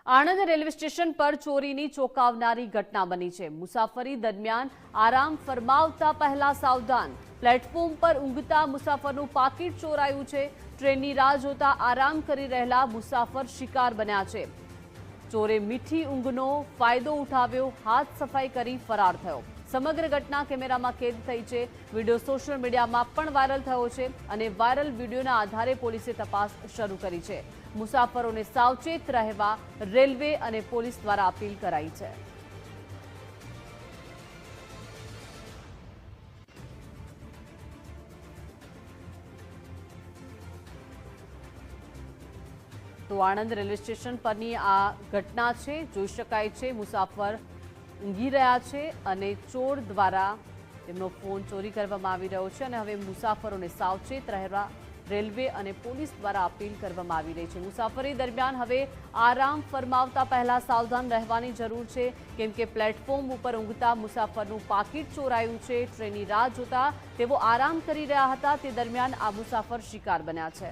Anand railway station પર ચોરીની ચોંકાવનારી ઘટના બની છે। મુસાફરી દરમિયાન આરામ ફરમાવતા પહેલા સાવધાન। પ્લેટફોર્મ પર ઊંઘતા મુસાફરનું પાકીટ ચોરાયું છે। ટ્રેનની રાહ જોતા આરામ કરી રહેલા મુસાફર શિકાર બન્યા છે। ચોરે મીઠી ઊંઘનો ફાયદો ઉઠાવ્યો, હાથ સફાઈ કરી ફરાર થયો। સમગ્ર ઘટના કેમેરામાં કેદ થઈ છે। વિડીયો સોશિયલ મીડિયામાં પણ વાયરલ થયો છે અને વાયરલ વિડીયોના આધારે પોલીસે તપાસ શરૂ કરી છે। મુસાફરોને સાવચેત રહેવા રેલવે અને પોલીસ દ્વારા અપીલ કરાઈ છે। તો આણંદ રેલવે સ્ટેશન પરની આ ઘટના છે। જોઈ શકાય છે મુસાફર ઊંઘી રહ્યા છે અને ચોર દ્વારા તેમનો ફોન ચોરી કરવામાં આવી રહ્યો છે અને હવે મુસાફરોને સાવચેત રહેવા રેલવે અને પોલીસ દ્વારા અપીલ કરવામાં આવી રહી છે। મુસાફરી દરમિયાન હવે આરામ ફરમાવતા પહેલા સાવધાન રહેવાની જરૂર છે, કેમ કે પ્લેટફોર્મ ઉપર ઊંઘતા મુસાફરનું પાકીટ ચોરાયું છે। ટ્રેનની રાહ જોતા તેઓ આરામ કરી રહ્યા હતા, તે દરમિયાન આ મુસાફર શિકાર બન્યા છે।